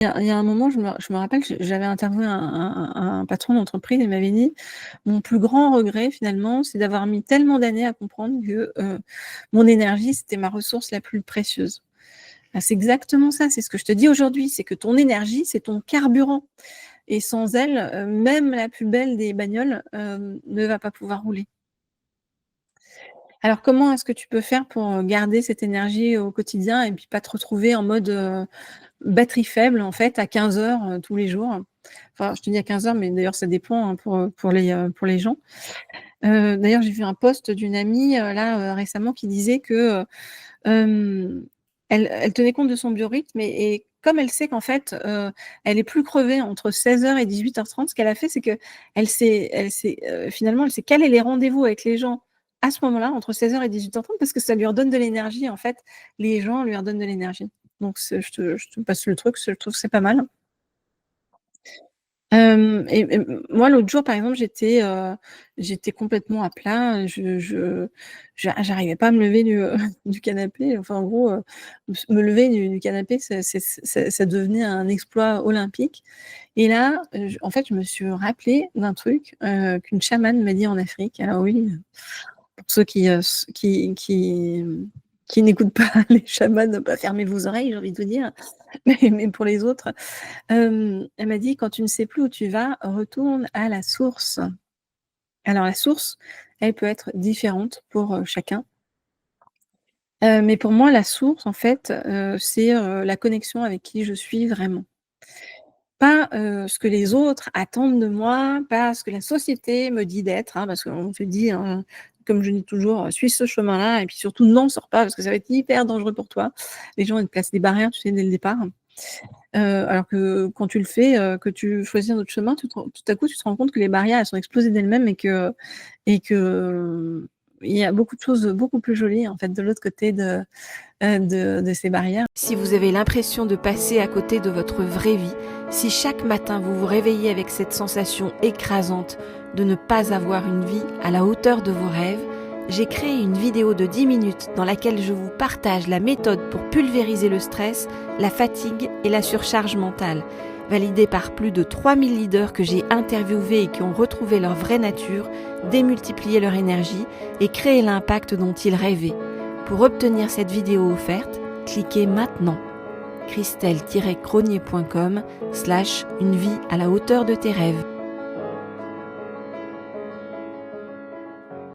Il y a un moment, je me rappelle, j'avais interviewé un patron d'entreprise. Il m'avait dit: «Mon plus grand regret finalement, c'est d'avoir mis tellement d'années à comprendre que, mon énergie, c'était ma ressource la plus précieuse». Bah, c'est exactement ça, c'est ce que je te dis aujourd'hui, c'est que ton énergie, c'est ton carburant et sans elle, même la plus belle des bagnoles, ne va pas pouvoir rouler. Alors comment est-ce que tu peux faire pour, garder cette énergie au quotidien et puis pas te retrouver en mode, batterie faible en fait à 15 heures tous les jours? Enfin, je te dis à 15 heures, mais d'ailleurs ça dépend, hein, pour les gens. D'ailleurs j'ai vu un post d'une amie, là, récemment qui disait que, hem, elle tenait compte de son biorhythme et comme elle sait qu'en fait, elle est plus crevée entre 16 heures et 18h30, ce qu'elle a fait, c'est qu'elle s'est, finalement, elle s'est calé les rendez-vous avec les gens à ce moment-là, entre 16 heures et 18h30, parce que ça lui redonne de l'énergie, en fait. Les gens lui redonnent de l'énergie. Donc c'est je te passe le truc, je trouve que c'est pas mal. Moi l'autre jour par exemple j'étais complètement à plat, j'arrivais pas à me lever du canapé, enfin en gros, me lever du canapé ça devenait un exploit olympique et là, en fait je me suis rappelée d'un truc, qu'une chamane m'a dit en Afrique. Alors oui, pour ceux qui n'écoutent pas les chamans, bah, fermez vos oreilles, j'ai envie de vous dire, mais pour les autres, elle m'a dit: «Quand tu ne sais plus où tu vas, retourne à la source». Alors la source, elle peut être différente pour, chacun, mais pour moi la source en fait, c'est, la connexion avec qui je suis vraiment. Pas, ce que les autres attendent de moi, pas ce que la société me dit d'être, hein, parce qu'on te dit, hein, comme je dis toujours: «Suis ce chemin-là et puis surtout n'en sors pas parce que ça va être hyper dangereux pour toi». Les gens, ils te placent des barrières, tu sais, dès le départ. Alors que quand tu le fais, que tu choisis un autre chemin, tout à coup, tu te rends compte que les barrières, elles sont explosées d'elles-mêmes et que il y a beaucoup de choses, beaucoup plus jolies, en fait, de l'autre côté de ces barrières. Si vous avez l'impression de passer à côté de votre vraie vie, si chaque matin vous vous réveillez avec cette sensation écrasante de ne pas avoir une vie à la hauteur de vos rêves, j'ai créé une vidéo de 10 minutes dans laquelle je vous partage la méthode pour pulvériser le stress, la fatigue et la surcharge mentale, validée par plus de 3000 leaders que j'ai interviewés et qui ont retrouvé leur vraie nature, démultiplié leur énergie et créé l'impact dont ils rêvaient. Pour obtenir cette vidéo offerte, cliquez maintenant christelle-cronier.com/une vie à la hauteur de tes rêves.